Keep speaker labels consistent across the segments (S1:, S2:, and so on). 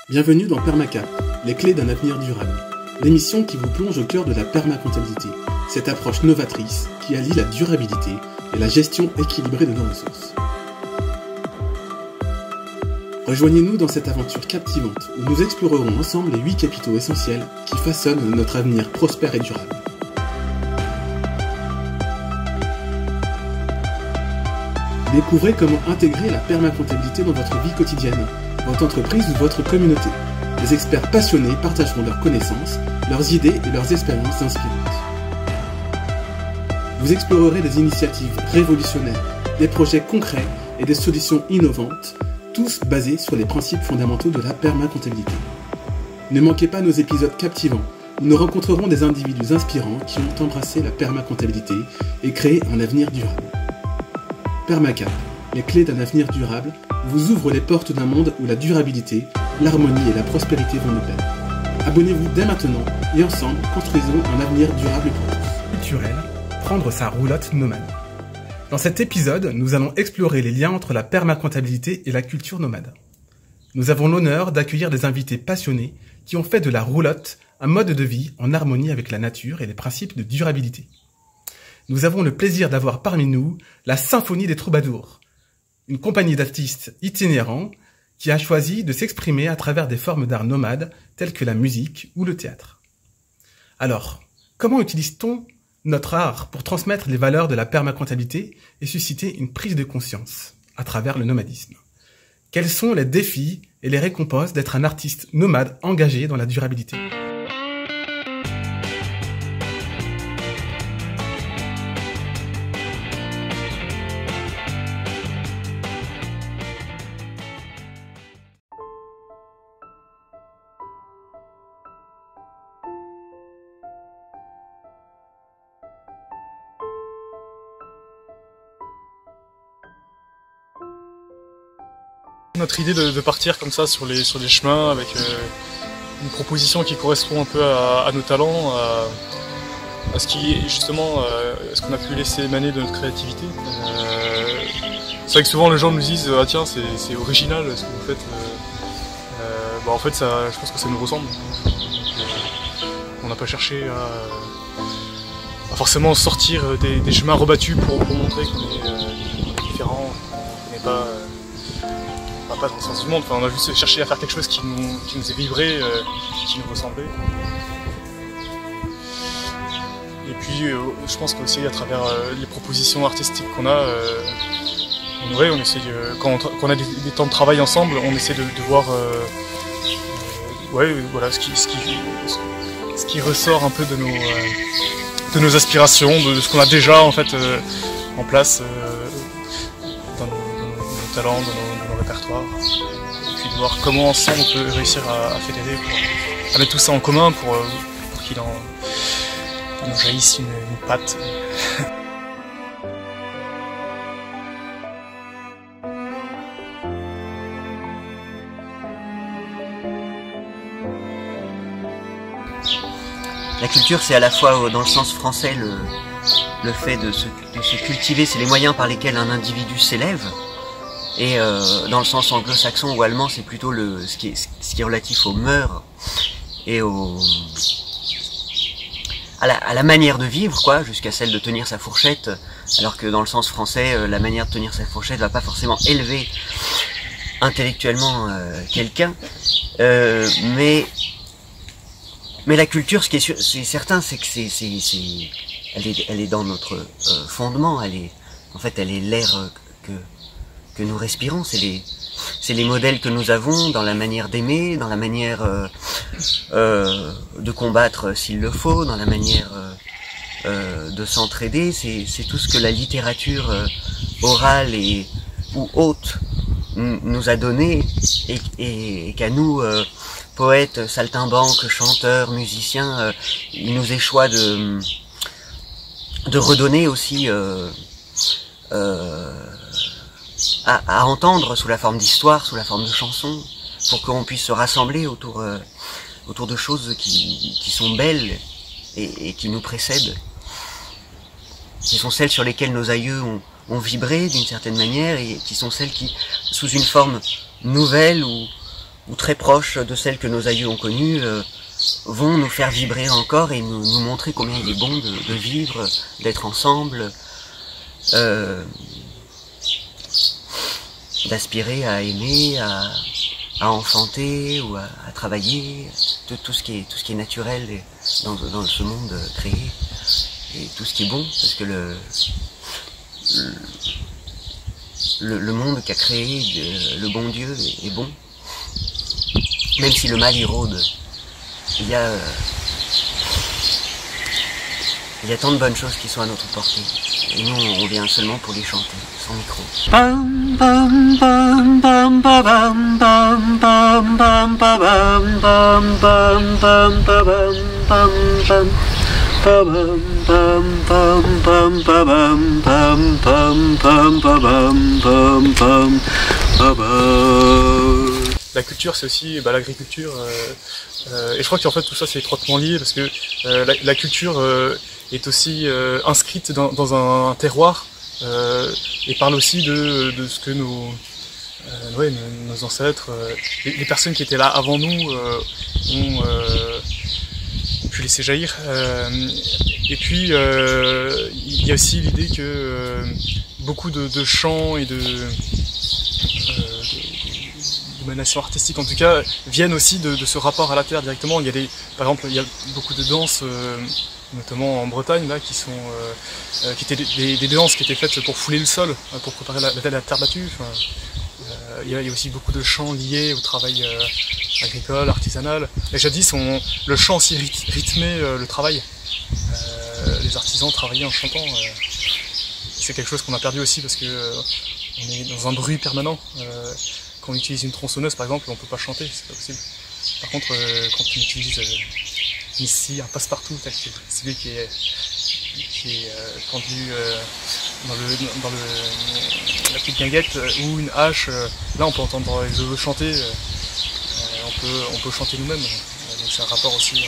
S1: Bienvenue dans Permacap, les clés d'un avenir durable. L'émission qui vous plonge au cœur de la permacomptabilité, cette approche novatrice qui allie la durabilité et la gestion équilibrée de nos ressources. Rejoignez-nous dans cette aventure captivante où nous explorerons ensemble les 8 capitaux essentiels qui façonnent notre avenir prospère et durable. Découvrez comment intégrer la permacomptabilité dans votre vie quotidienne, votre entreprise ou votre communauté. Des experts passionnés partageront leurs connaissances, leurs idées et leurs expériences inspirantes. Vous explorerez des initiatives révolutionnaires, des projets concrets et des solutions innovantes, tous basés sur les principes fondamentaux de la permacomptabilité. Ne manquez pas nos épisodes captivants, où nous rencontrerons des individus inspirants qui ont embrassé la permacomptabilité et créé un avenir durable. Permacap, les clés d'un avenir durable, vous ouvre les portes d'un monde où la durabilité, l'harmonie et la prospérité vont nous plaire. Abonnez-vous dès maintenant et ensemble, construisons un avenir durable pour tous.
S2: Culturel, prendre sa roulotte nomade. Dans cet épisode, nous allons explorer les liens entre la permacomptabilité et la culture nomade. Nous avons l'honneur d'accueillir des invités passionnés qui ont fait de la roulotte un mode de vie en harmonie avec la nature et les principes de durabilité. Nous avons le plaisir d'avoir parmi nous la Symphonie des Troubadours, une compagnie d'artistes itinérants qui a choisi de s'exprimer à travers des formes d'art nomades telles que la musique ou le théâtre. Alors, comment utilise-t-on notre art pour transmettre les valeurs de la permacomptabilité et susciter une prise de conscience à travers le nomadisme? Quels sont les défis et les récompenses d'être un artiste nomade engagé dans la durabilité?
S3: Notre idée de partir comme ça sur les chemins avec une proposition qui correspond un peu à nos talents, à ce qui justement ce qu'on a pu laisser émaner de notre créativité. C'est vrai que souvent les gens nous disent ah tiens c'est original ce que vous faites. En fait ça, je pense que ça nous ressemble. Donc, on n'a pas cherché à forcément sortir des chemins rebattus pour montrer qu'on est différent, qu'on n'est pas dans le sens du monde, on a juste cherché à faire quelque chose qui nous faisait vibrer, qui nous ressemblait. Et puis je pense qu'aussi à travers les propositions artistiques qu'on a, on essaie quand on a des temps de travail ensemble, on essaie de voir voilà, ce qui ressort un peu de nos aspirations, de ce qu'on a déjà en fait en place dans nos talents, dans nos répertoires, et puis de voir comment ensemble on peut réussir à fédérer, à mettre tout ça en commun pour qu'il en jaillisse une patte.
S4: La culture, c'est à la fois, dans le sens français, le fait de se cultiver, c'est les moyens par lesquels un individu s'élève. Et dans le sens anglo-saxon ou allemand, c'est plutôt ce qui est relatif aux mœurs et à la manière de vivre, quoi, jusqu'à celle de tenir sa fourchette, alors que dans le sens français, la manière de tenir sa fourchette va pas forcément élever intellectuellement quelqu'un, mais la culture, ce qui est certain, c'est que elle est dans notre fondement. Elle est l'air que nous respirons. C'est les modèles que nous avons dans la manière d'aimer, dans la manière de combattre s'il le faut, dans la manière de s'entraider. C'est tout ce que la littérature orale ou haute nous a donné et qu'à nous, poètes, saltimbanques, chanteurs, musiciens, il nous est choix de redonner aussi à entendre sous la forme d'histoire, sous la forme de chansons, pour qu'on puisse se rassembler autour de choses qui sont belles et qui nous précèdent, qui sont celles sur lesquelles nos aïeux ont vibré d'une certaine manière et qui sont celles qui, sous une forme nouvelle ou très proches de celles que nos aïeux ont connues, vont nous faire vibrer encore et nous montrer combien il est bon de vivre, d'être ensemble, d'aspirer à aimer, à enfanter ou à travailler, tout ce qui est naturel dans ce monde créé, et tout ce qui est bon, parce que le monde qu'a créé le bon Dieu est bon, même si le mal y rôde. Il y a tant de bonnes choses qui sont à notre portée, et nous on vient seulement pour les chanter, sans micro.
S3: La culture, c'est aussi l'agriculture, et je crois qu'en fait tout ça c'est étroitement lié, parce que la culture est aussi inscrite dans un terroir, et parle aussi de ce que nos ancêtres, les personnes qui étaient là avant nous ont pu laisser jaillir. Et puis il y a aussi l'idée que beaucoup de chants et d'émanations artistiques en tout cas viennent aussi de ce rapport à la terre directement. Par exemple, il y a beaucoup de danses, notamment en Bretagne, là, qui étaient des danses qui étaient faites pour fouler le sol, pour préparer la terre battue. Enfin, il y a aussi beaucoup de chants liés au travail agricole, artisanal. Et jadis, le chant aussi rythmait le travail. Les artisans travaillaient en chantant. C'est quelque chose qu'on a perdu aussi, parce que on est dans un bruit permanent. Quand on utilise une tronçonneuse par exemple, on peut pas chanter, c'est pas possible. Par contre, quand on utilise ici un passe-partout, tel que celui qui est pendu dans la petite guinguette, ou une hache, là on peut entendre les oiseaux chanter, on peut chanter nous-mêmes. Donc c'est un rapport aussi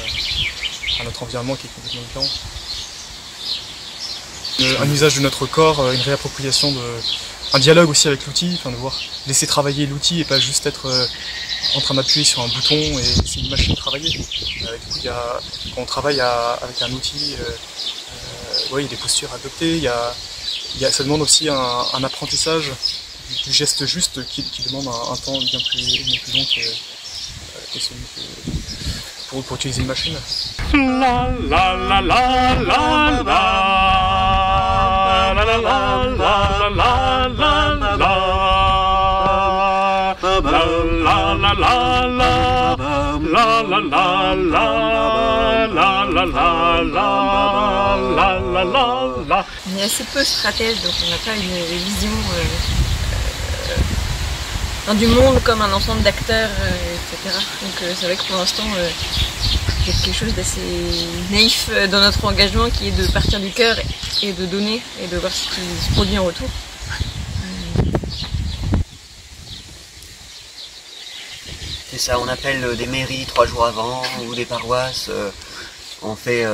S3: à notre environnement qui est complètement différent. Un usage de notre corps, une réappropriation un dialogue aussi avec l'outil, de laisser travailler l'outil et pas juste être en train d'appuyer sur un bouton et laisser une machine travailler. Du coup, quand on travaille avec un outil, il y a des postures adoptées, ça demande aussi un apprentissage du geste juste qui demande un temps bien plus long que celui pour utiliser une machine. La la la la la la la la la la
S5: On est assez peu stratège, donc on n'a pas une vision du monde comme un ensemble d'acteurs, etc. Donc c'est vrai que pour l'instant, il y a quelque chose d'assez naïf dans notre engagement, qui est de partir du cœur et de donner et de voir ce qui se produit en retour.
S4: C'est ça, on appelle des mairies 3 jours avant, ou des paroisses. On fait,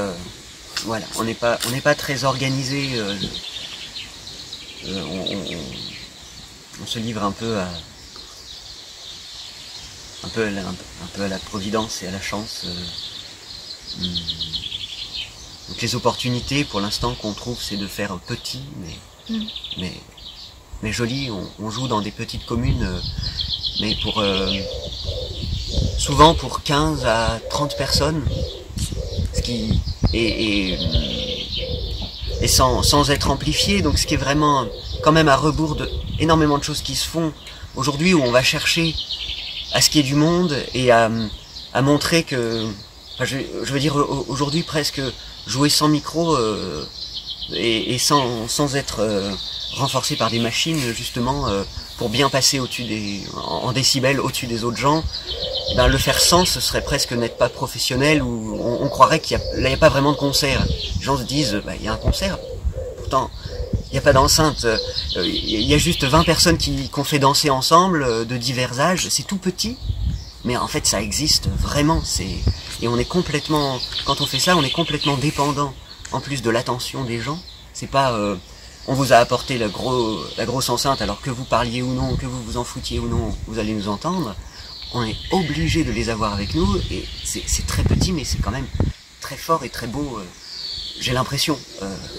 S4: voilà, on n'est pas très organisé. On se livre un peu à la providence et à la chance. Donc les opportunités, pour l'instant, qu'on trouve, c'est de faire petit, mais joli. On joue dans des petites communes, mais souvent pour 15 à 30 personnes, ce qui et sans être amplifié, donc ce qui est vraiment quand même à rebours de énormément de choses qui se font aujourd'hui, où on va chercher à ce qui est du monde et à montrer que, je veux dire, aujourd'hui presque jouer sans micro et sans être renforcé par des machines, justement, pour bien passer en décibels au-dessus des autres gens. Le faire sans, ce serait presque n'être pas professionnel, ou on croirait qu'il n'y a pas vraiment de concert. Les gens se disent, il y a un concert, pourtant il n'y a pas d'enceinte, il y a juste 20 personnes qu'on fait danser ensemble, de divers âges, c'est tout petit, mais en fait ça existe vraiment, et on est complètement, quand on fait ça, on est complètement dépendant, en plus de l'attention des gens. C'est pas, on vous a apporté la grosse enceinte, alors que vous parliez ou non, que vous vous en foutiez ou non, vous allez nous entendre. on est obligé de les avoir avec nous, et c'est très petit, mais c'est quand même très fort et très beau, j'ai l'impression,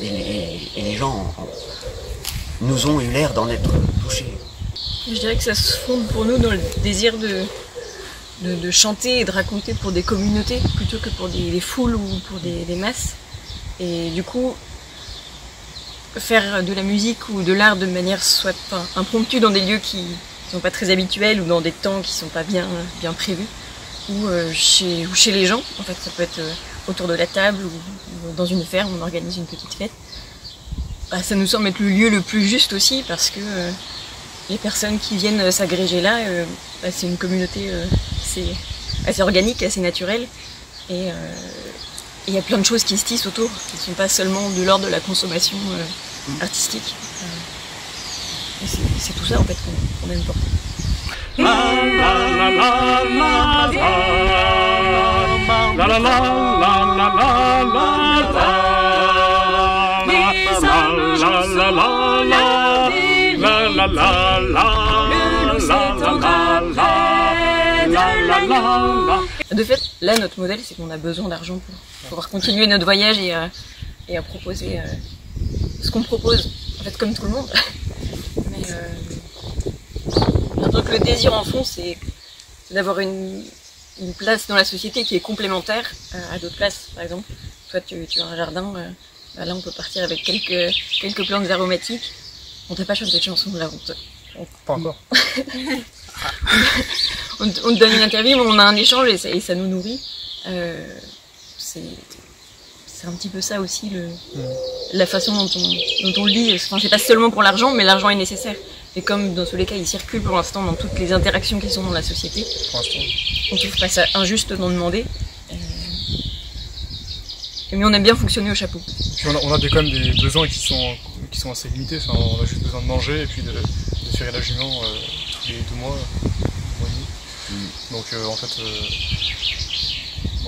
S4: et les gens nous ont eu l'air d'en être touchés.
S5: Je dirais que ça se fonde pour nous dans le désir de chanter et de raconter pour des communautés plutôt que pour des foules ou pour des masses. Et du coup, faire de la musique ou de l'art de manière soit impromptue dans des lieux qui sont pas très habituels ou dans des temps qui sont pas bien prévus, ou chez les gens, en fait, ça peut être autour de la table ou dans une ferme, on organise une petite fête. Bah, ça nous semble être le lieu le plus juste aussi parce que les personnes qui viennent s'agréger là, bah, c'est une communauté assez organique, assez naturelle, et il y a plein de choses qui se tissent autour, qui ne sont pas seulement de l'ordre de la consommation artistique. Et c'est tout ça en fait qu'on aime porter. De fait, là, notre modèle, c'est qu'on a besoin d'argent pour pouvoir continuer notre voyage et à proposer ce qu'on propose, en fait, comme tout le monde. Mais donc le désir en fond, c'est d'avoir une place dans la société qui est complémentaire à d'autres places. Par exemple, toi, tu as un jardin, là, on peut partir avec quelques plantes aromatiques. On t'a pas chanté de chanson, là,
S3: Pas encore.
S5: on te donne une interview, on a un échange et ça nous nourrit. C'est un petit peu ça aussi, la façon dont on le lit. Enfin, c'est pas seulement pour l'argent, mais l'argent est nécessaire. Et comme dans tous les cas, il circule pour l'instant dans toutes les interactions qui sont dans la société, on trouve pas ça injuste d'en demander. Mais on aime bien fonctionner au chapeau.
S3: Puis on a quand même des besoins qui sont assez limités. Enfin, on a juste besoin de manger et puis de faire la jument tous les 2 mois, et demi. Donc en fait,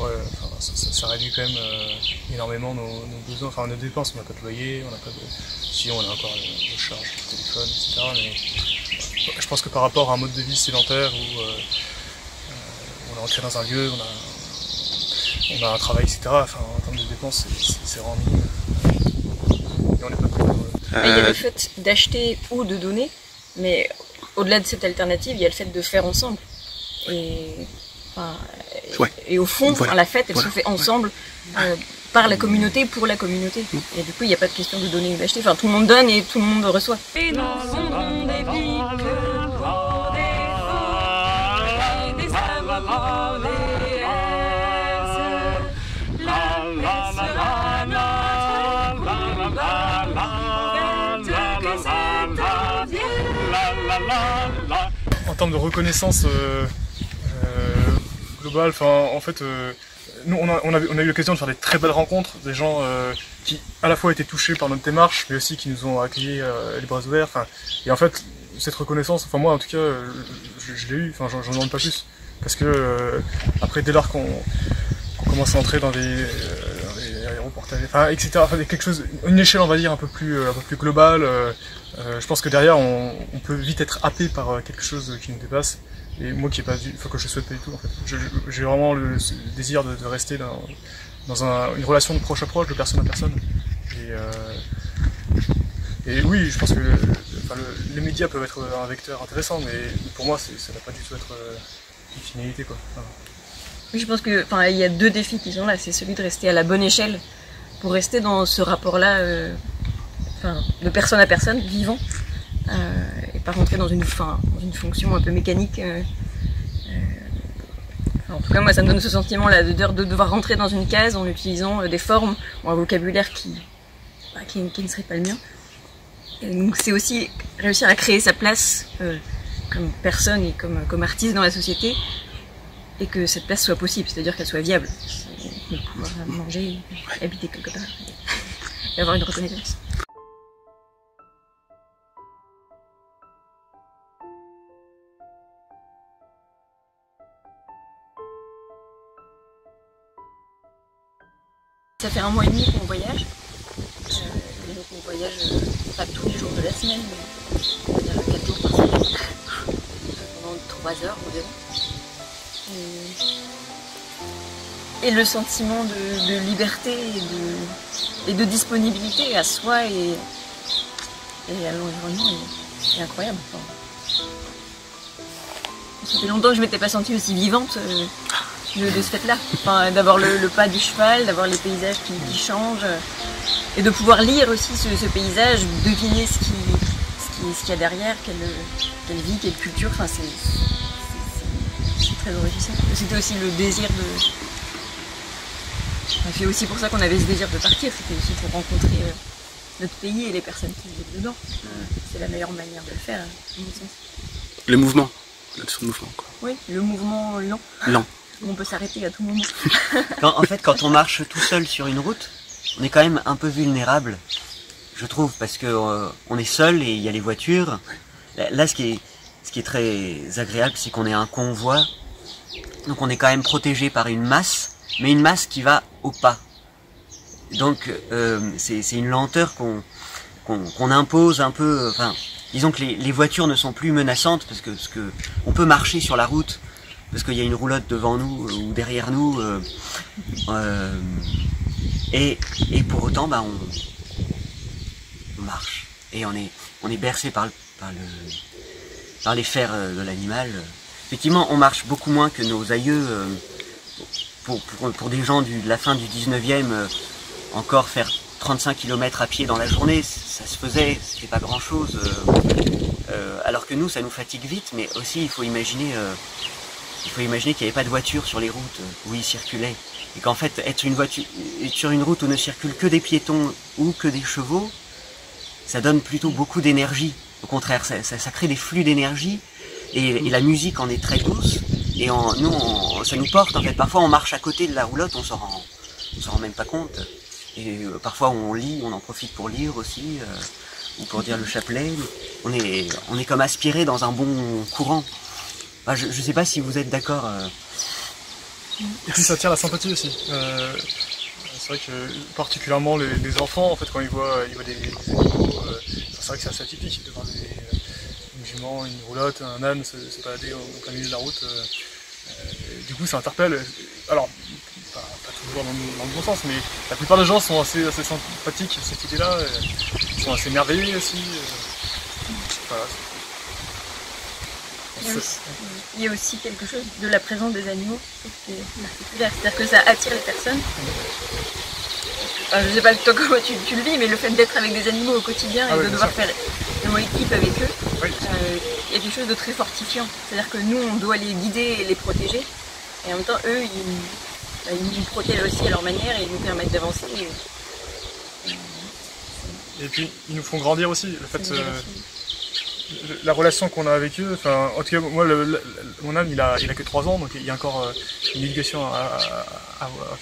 S3: ouais, enfin, ça réduit quand même énormément nos besoins, enfin nos dépenses. On n'a pas de loyer, on n'a pas de... Si on a encore le charge, le téléphone, etc. Mais je pense que par rapport à un mode de vie sédentaire où on est ancré dans un lieu, on a un travail, etc. Enfin, en termes de dépenses, c'est vraiment minime. Et on n'est pas très heureux.
S5: Il y a le fait d'acheter ou de donner, mais au-delà de cette alternative, il y a le fait de faire ensemble. Et au fond, voilà. La fête, elle se fait ensemble, par la communauté, pour la communauté. Et du coup, il n'y a pas de question de donner ou d'acheter. Enfin, tout le monde donne et tout le monde reçoit. Et nous sommes des piques pour des fous, des sabots, des S. La fête sera notre combat, que ça devienne.
S3: En termes de reconnaissance globale, en fait, nous on a eu l'occasion de faire des très belles rencontres, des gens qui à la fois étaient touchés par notre démarche, mais aussi qui nous ont accueillis les bras ouverts. Et en fait, cette reconnaissance, moi en tout cas, je l'ai eu. J'en demande pas plus, parce que après, dès lors qu'on commence à entrer dans des aéroportages, etc. Quelque chose, une échelle, on va dire, un peu plus globale. Je pense que derrière, on peut vite être happé par quelque chose qui nous dépasse. Et moi qui n'ai pas vu, que je souhaite pas du tout en fait. J'ai vraiment le désir de rester dans une relation de proche à proche, de personne à personne. Et oui, je pense que les médias peuvent être un vecteur intéressant, mais pour moi ça ne va pas du tout être une finalité, quoi.
S5: Oui, je pense que il y a 2 défis qui sont là, c'est celui de rester à la bonne échelle pour rester dans ce rapport-là, de personne à personne, vivant. Et pas rentrer dans une fonction un peu mécanique. En tout cas, moi, ça me donne ce sentiment-là de devoir rentrer dans une case en utilisant des formes ou un vocabulaire qui ne serait pas le mien. Et donc, c'est aussi réussir à créer sa place comme personne et comme artiste dans la société, et que cette place soit possible, c'est-à-dire qu'elle soit viable, de pouvoir manger, habiter quelque part et avoir une reconnaissance. Ça fait 1 mois et demi qu'on voyage. Donc on voyage pas tous les jours de la semaine, mais on va dire 4 jours par semaine, pendant 3 heures environ. Et le sentiment de liberté et de disponibilité à soi et à l'environnement est incroyable. Enfin, ça fait longtemps que je ne m'étais pas sentie aussi vivante de ce fait-là. Enfin, d'avoir le pas du cheval, d'avoir les paysages qui changent, et de pouvoir lire aussi ce paysage, deviner ce qu'il y a derrière, quelle vie, quelle culture. Enfin, c'est très enrichissant. C'était aussi le désir de... C'est aussi pour ça qu'on avait ce désir de partir, c'était aussi pour rencontrer notre pays et les personnes qui vivent dedans. C'est la meilleure manière de le faire, à mon sens.
S1: Le mouvement, la notion de mouvement, quoi.
S5: Oui, le mouvement lent.
S1: Lent.
S5: On peut s'arrêter à tout moment.
S4: En fait, quand on marche tout seul sur une route, on est quand même un peu vulnérable, je trouve, parce que on est seul et il y a les voitures. Là, ce qui est très agréable, c'est qu'on est un convoi, donc on est quand même protégé par une masse, mais une masse qui va au pas. Donc c'est une lenteur qu'on impose un peu. Enfin, disons que les voitures ne sont plus menaçantes parce que on peut marcher sur la route parce qu'il y a une roulotte devant nous ou derrière nous, et pour autant, bah, on marche et on est bercé par les fers de l'animal. Effectivement, on marche beaucoup moins que nos aïeux. Pour des gens de la fin du 19e, encore faire 35 km à pied dans la journée, ça se faisait, c'était pas grand chose. Alors que nous, ça nous fatigue vite, mais aussi il faut imaginer qu'il n'y avait pas de voiture sur les routes où ils circulaient. Et qu'en fait, être sur une route où ne circulent que des piétons ou que des chevaux, ça donne plutôt beaucoup d'énergie. Au contraire, ça crée des flux d'énergie, et la musique en est très douce. Et ça nous porte en fait. Parfois on marche à côté de la roulotte, on s'en rend même pas compte. Et parfois on lit, on en profite pour lire aussi, ou pour dire le chapelet. On est comme aspiré dans un bon courant. Enfin, je sais pas si vous êtes d'accord.
S3: Et puis ça attire la sympathie aussi. C'est vrai que particulièrement les enfants, en fait, quand ils voient des animaux, c'est vrai que c'est assez atypique de voir une jument, une roulotte, un âne se balader au plein milieu de la route. Du coup, ça interpelle. Alors, pas toujours dans le bon sens, mais la plupart des gens sont assez sympathiques à cette idée-là. Ils sont assez émerveillés aussi. Voilà.
S5: Il y a aussi quelque chose de la présence des animaux qui est particulière. C'est-à-dire que ça attire les personnes. Enfin, je ne sais pas toi comment tu le vis, mais le fait d'être avec des animaux au quotidien et de devoir faire vraiment équipe avec eux, il y a quelque chose de très fortifiant. C'est-à-dire que nous, on doit les guider et les protéger. Et en même temps, eux, ils nous protègent aussi à leur manière et ils nous permettent d'avancer.
S3: Et puis, ils nous font grandir aussi. Le fait, la relation qu'on a avec eux, enfin, en tout cas, moi, mon âne, il a que 3 ans, donc il y a encore une éducation à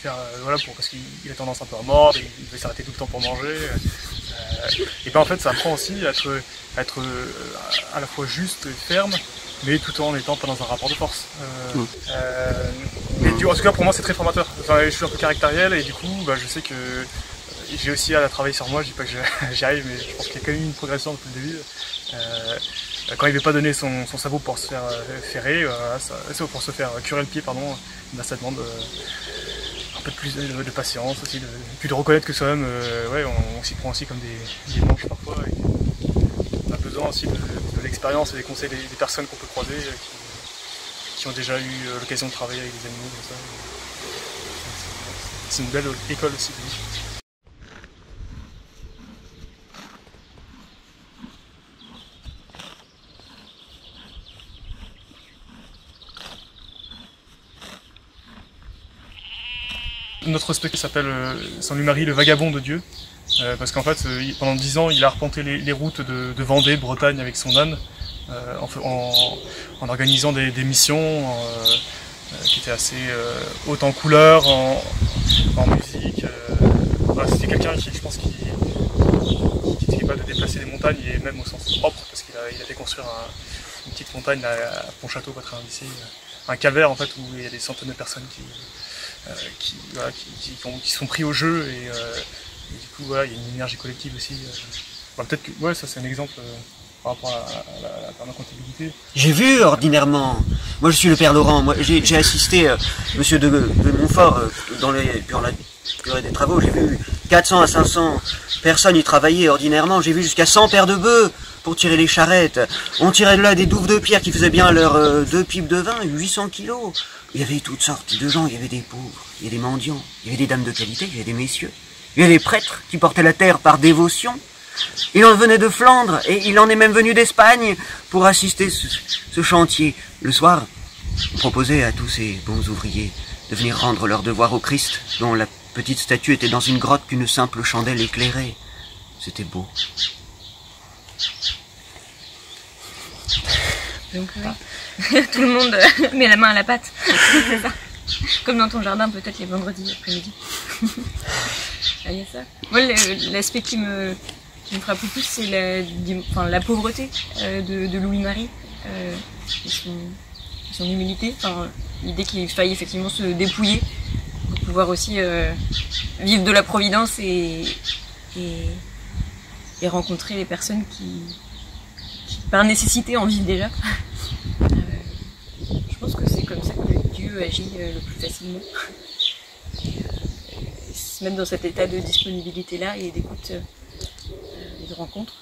S3: faire, voilà, parce qu'il a tendance un peu à mordre, il veut s'arrêter tout le temps pour manger. Et ben en fait, ça apprend aussi à être à la fois juste et ferme, mais tout en étant pas dans un rapport de force. Mais en tout cas, pour moi, c'est très formateur. Enfin, je suis un peu caractériel et du coup, bah, je sais que j'ai aussi à travailler sur moi. Je dis pas que j'y arrive, mais je pense qu'il y a quand même une progression depuis le début. Quand il ne veut pas donner son sabot pour se faire ferrer, pour se faire curer le pied, pardon, bah, ça demande un peu plus de patience aussi, puis de reconnaître que soi-même, on s'y prend aussi comme des manches parfois. Et on a besoin aussi de l'expérience et des conseils des personnes qu'on peut croiser qui ont déjà eu l'occasion de travailler avec des animaux comme ça. C'est une belle école aussi de vie. Notre spectacle s'appelle Saint-Louis-Marie, le vagabond de Dieu, parce qu'en fait, pendant 10 ans, il a arpenté les routes de Vendée, Bretagne avec son âne, en organisant des missions qui étaient assez hautes en couleurs, en musique. Voilà, c'était quelqu'un qui, je pense, qui était capable de déplacer des montagnes, et même au sens propre, parce qu'il a fait construire une petite montagne à Pontchâteau, pas très loin d'ici, un calvaire en fait, où il y a des centaines de personnes qui sont pris au jeu, et du coup voilà, il y a une énergie collective aussi. Peut-être que ça c'est un exemple. par rapport à la permacomptabilité.
S4: J'ai vu ordinairement. Moi je suis le père Laurent. Moi j'ai assisté Monsieur de Montfort dans la durée des travaux. J'ai vu 400 à 500 personnes y travailler ordinairement. J'ai vu jusqu'à 100 paires de bœufs pour tirer les charrettes. On tirait de là des douves de pierre qui faisaient bien leurs 2 pipes de vin, 800 kilos. Il y avait toutes sortes de gens. Il y avait des pauvres, il y avait des mendiants, il y avait des dames de qualité, il y avait des messieurs. Il y avait des prêtres qui portaient la terre par dévotion. Il en venait de Flandre et il en est même venu d'Espagne pour assister ce chantier. Le soir, on proposait à tous ces bons ouvriers de venir rendre leur devoir au Christ, dont la petite statue était dans une grotte qu'une simple chandelle éclairait. C'était beau.
S5: Donc tout le monde met la main à la pâte. C'est ça. Comme dans ton jardin peut-être les vendredis après-midi. Il y a ça. Moi l'aspect qui me frappe le plus c'est la pauvreté de Louis-Marie et son humilité. Enfin, l'idée qu'il faille effectivement se dépouiller pour pouvoir aussi vivre de la providence et rencontrer les personnes qui par nécessité en vivent déjà. Je pense que c'est comme ça que Dieu agit le plus facilement. Et se mettre dans cet état de disponibilité là et d'écoute et de rencontre,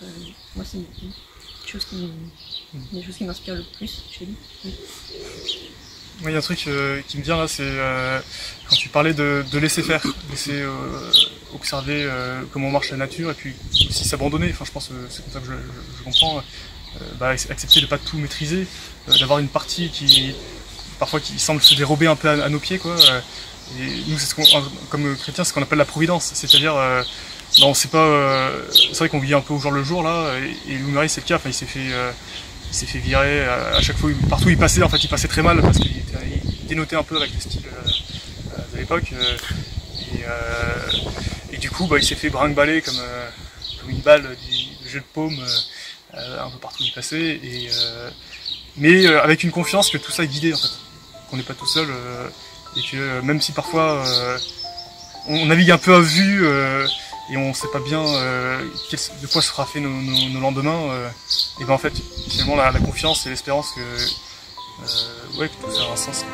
S5: moi c'est des choses qui m'inspirent le plus chez lui. Oui.
S3: Moi, il y a un truc qui me vient là, c'est quand tu parlais de laisser faire, laisser observer comment marche la nature et puis aussi s'abandonner. Enfin, je pense que c'est comme ça que je comprends. Accepter de pas tout maîtriser, d'avoir une partie qui parfois qui semble se dérober un peu à nos pieds, quoi. Et nous, c'est comme chrétiens, c'est ce qu'on appelle la providence, c'est-à-dire on sait pas. C'est vrai qu'on vit un peu au jour le jour là, et Louis-Marie c'est le cas. Enfin, il s'est fait virer à chaque fois, partout où il passait. En fait, il passait très mal parce qu'il dénotait un peu avec le style de l'époque. Et du coup, il s'est fait brinque-baller comme une balle du jeu de paume. Un peu partout où il passait, mais avec une confiance que tout ça est guidé en fait, qu'on n'est pas tout seul et que même si parfois on navigue un peu à vue et on sait pas bien de quoi sera fait nos lendemains, et en fait finalement la confiance et l'espérance que tout ça a un sens.